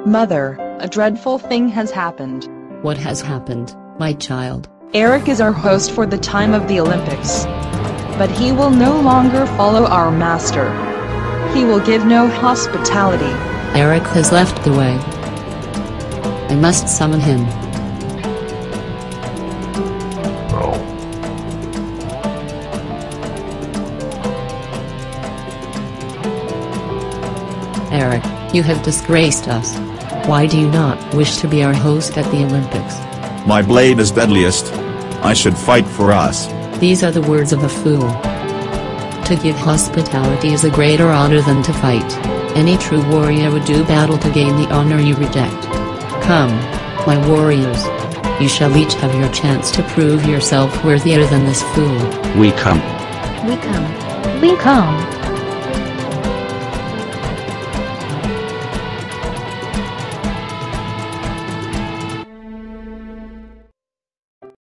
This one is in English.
Mother, a dreadful thing has happened. What has happened, my child? Eric is our host for the time of the Olympics. But he will no longer follow our master. He will give no hospitality. Eric has left the way. I must summon him. Eric, you have disgraced us. Why do you not wish to be our host at the Olympics? My blade is deadliest. I should fight for us. These are the words of a fool. To give hospitality is a greater honor than to fight. Any true warrior would do battle to gain the honor you reject. Come, my warriors. You shall each have your chance to prove yourself worthier than this fool. We come. We come. We come.